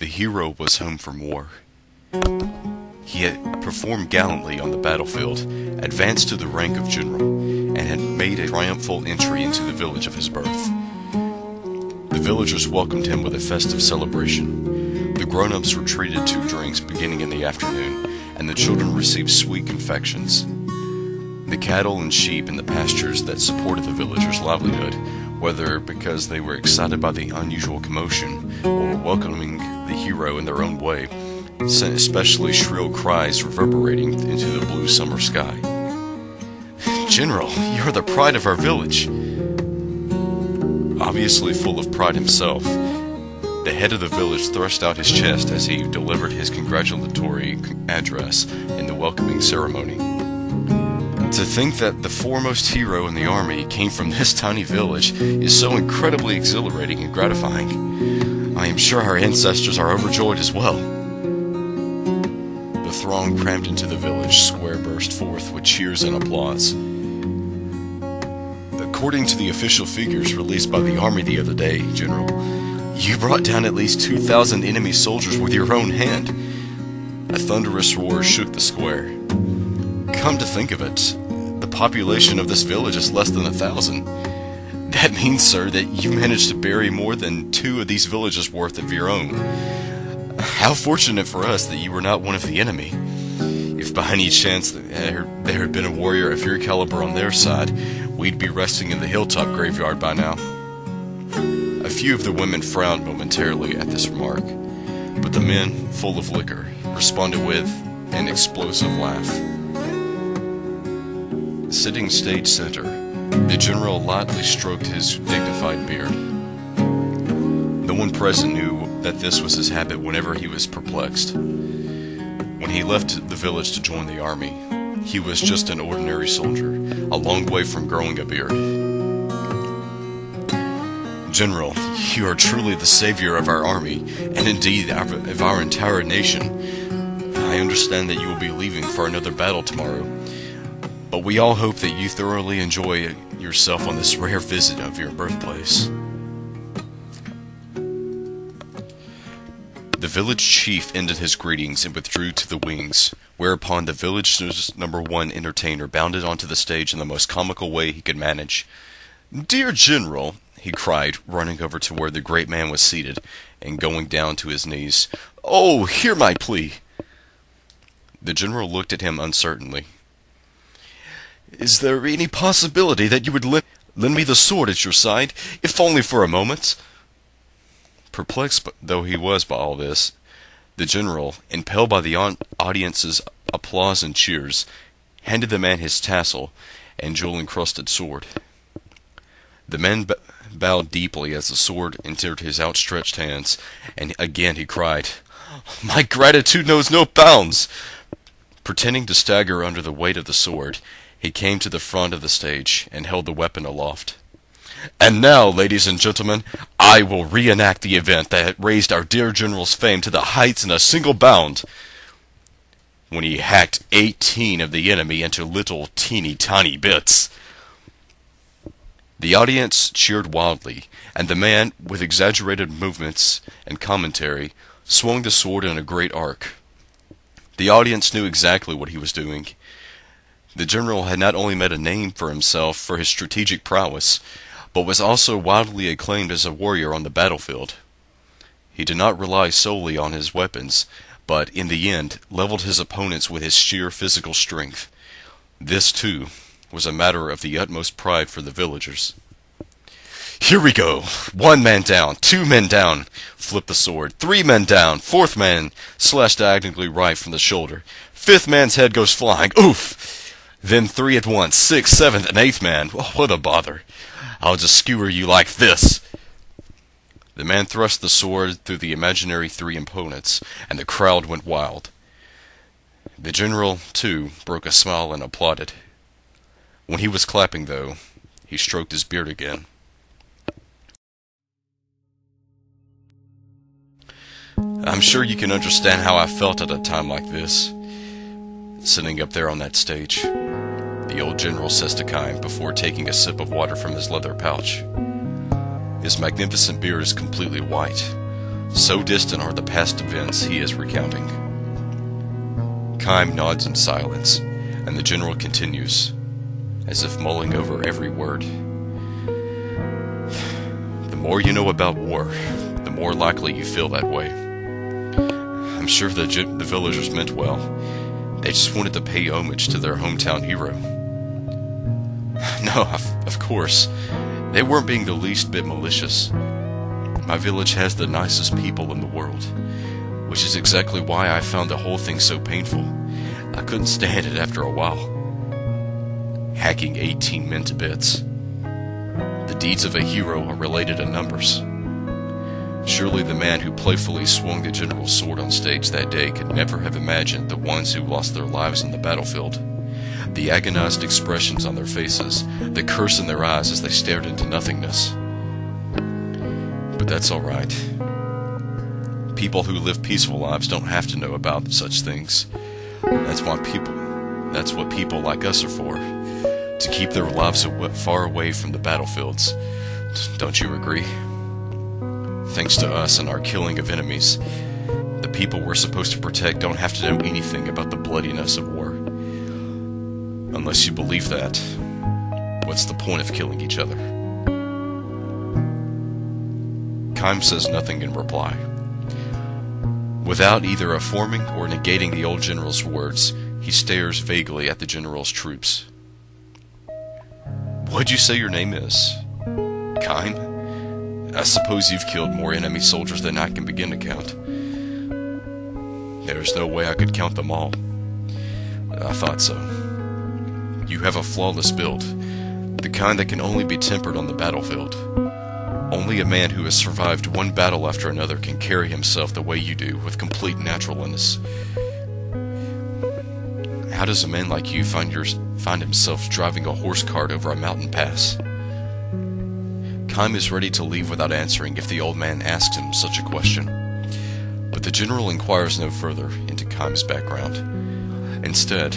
The hero was home from war. He had performed gallantly on the battlefield, advanced to the rank of general, and had made a triumphal entry into the village of his birth. The villagers welcomed him with a festive celebration. The grown-ups were treated to drinks beginning in the afternoon, and the children received sweet confections. The cattle and sheep in the pastures that supported the villagers' livelihood, whether because they were excited by the unusual commotion or welcoming the hero in their own way, sent especially shrill cries reverberating into the blue summer sky. "General, you are the pride of our village." Obviously full of pride himself, the head of the village thrust out his chest as he delivered his congratulatory address in the welcoming ceremony. To think that the foremost hero in the army came from this tiny village is so incredibly exhilarating and gratifying. I am sure our ancestors are overjoyed as well. The throng crammed into the village square burst forth with cheers and applause. "According to the official figures released by the army the other day, General, you brought down at least 2,000 enemy soldiers with your own hand." A thunderous roar shook the square. "Come to think of it, the population of this village is less than 1,000. That means, sir, that you managed to bury more than 2 of these villages worth of your own. How fortunate for us that you were not one of the enemy. If by any chance there had been a warrior of your caliber on their side, we'd be resting in the hilltop graveyard by now." A few of the women frowned momentarily at this remark, but the men, full of liquor, responded with an explosive laugh. Sitting stage center, the general lightly stroked his dignified beard. No one present knew that this was his habit whenever he was perplexed. When he left the village to join the army, he was just an ordinary soldier, a long way from growing a beard. "General, you are truly the savior of our army, and indeed of our entire nation. I understand that you will be leaving for another battle tomorrow, but we all hope that you thoroughly enjoy yourself on this rare visit of your birthplace." The village chief ended his greetings and withdrew to the wings, whereupon the village's #1 entertainer bounded onto the stage in the most comical way he could manage. "Dear General," he cried, running over to where the great man was seated, and going down to his knees, "oh, hear my plea." The general looked at him uncertainly. "Is there any possibility that you would lend me the sword at your side, if only for a moment?" Perplexed though he was by all this, the general, impelled by the audience's applause and cheers, handed the man his tassel and jewel-encrusted sword. The man bowed deeply as the sword entered his outstretched hands, and again he cried, "My gratitude knows no bounds!" Pretending to stagger under the weight of the sword, he came to the front of the stage and held the weapon aloft. "And now, ladies and gentlemen, I will reenact the event that raised our dear general's fame to the heights in a single bound, when he hacked 18 of the enemy into little teeny tiny bits." The audience cheered wildly, and the man, with exaggerated movements and commentary, swung the sword in a great arc. The audience knew exactly what he was doing. The general had not only made a name for himself for his strategic prowess, but was also widely acclaimed as a warrior on the battlefield. He did not rely solely on his weapons, but in the end leveled his opponents with his sheer physical strength. This, too, was a matter of the utmost pride for the villagers. "Here we go! 1 man down, 2 men down," flipped the sword. 3 men down, 4th man slashed diagonally right from the shoulder. 5th man's head goes flying. Oof! Then 3 at once, 6th, 7th, and 8th man. Oh, what a bother! I'll just skewer you like this. The man thrust the sword through the imaginary 3 opponents, and the crowd went wild. The general, too, broke a smile and applauded. When he was clapping, though, he stroked his beard again. I'm sure you can understand how I felt at a time like this, sitting up there on that stage, the old general says to Kime before taking a sip of water from his leather pouch. His magnificent beard is completely white, So distant are the past events he is recounting. Keim nods in silence, and the general continues, as if mulling over every word. The more you know about war, the more likely you feel that way. I'm sure the villagers meant well. They just wanted to pay homage to their hometown hero. No, of course, they weren't being the least bit malicious. My village has the nicest people in the world, which is exactly why I found the whole thing so painful. I couldn't stand it after a while. Hacking 18 men to bits. The deeds of a hero are related in numbers. Surely the man who playfully swung the general's sword on stage that day could never have imagined the ones who lost their lives in the battlefield. The agonized expressions on their faces, the curse in their eyes as they stared into nothingness. But that's all right. People who live peaceful lives don't have to know about such things. That's what people like us are for. To keep their lives far away from the battlefields. Don't you agree? Thanks to us and our killing of enemies, the people we're supposed to protect don't have to know anything about the bloodiness of war. Unless you believe that, what's the point of killing each other? Keim says nothing in reply. Without either affirming or negating the old general's words, he stares vaguely at the general's troops. What'd you say your name is? Keim? I suppose you've killed more enemy soldiers than I can begin to count. There's no way I could count them all. I thought so. You have a flawless build, the kind that can only be tempered on the battlefield. Only a man who has survived one battle after another can carry himself the way you do, with complete naturalness. How does a man like you find himself driving a horse cart over a mountain pass? Keim is ready to leave without answering if the old man asks him such a question. But the general inquires no further into Keim's background. Instead,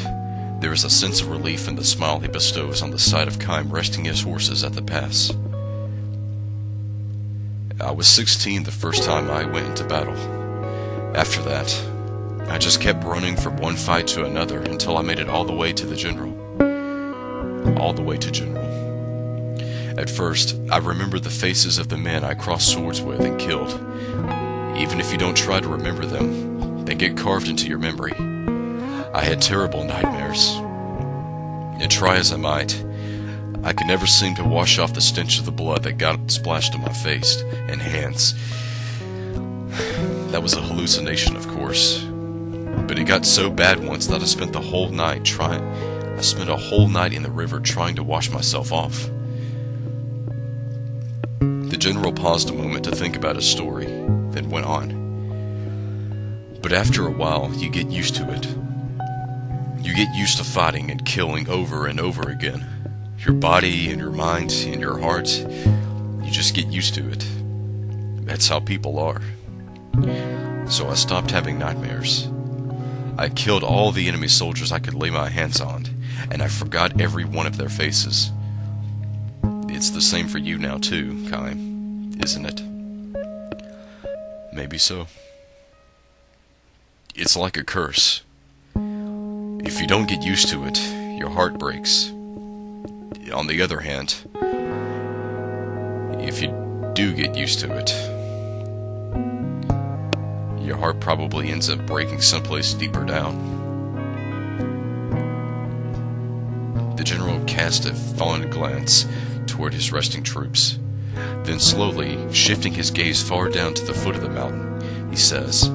there is a sense of relief in the smile he bestows on the sight of Keim resting his horses at the pass. I was 16 the first time I went into battle. After that, I just kept running from one fight to another until I made it all the way to the general. All the way to general. At first, I remember the faces of the men I crossed swords with and killed. Even if you don't try to remember them, they get carved into your memory. I had terrible nightmares. And try as I might, I could never seem to wash off the stench of the blood that got splashed on my face and hands. That was a hallucination, of course. But it got so bad once that I spent a whole night in the river trying to wash myself off. The general paused a moment to think about his story, then went on. But after a while, you get used to it. You get used to fighting and killing over and over again. Your body and your mind and your heart, you just get used to it. That's how people are. So I stopped having nightmares. I killed all the enemy soldiers I could lay my hands on, and I forgot every one of their faces. It's the same for you now too, Keim, isn't it? Maybe so. It's like a curse. If you don't get used to it, your heart breaks. On the other hand, if you do get used to it, your heart probably ends up breaking someplace deeper down. The general cast a fond glance toward his resting troops. Then slowly, shifting his gaze far down to the foot of the mountain, he says,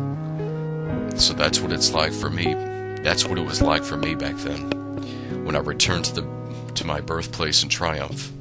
"So that's what it's like for me. That's what it was like for me back then, when I returned to my birthplace in triumph.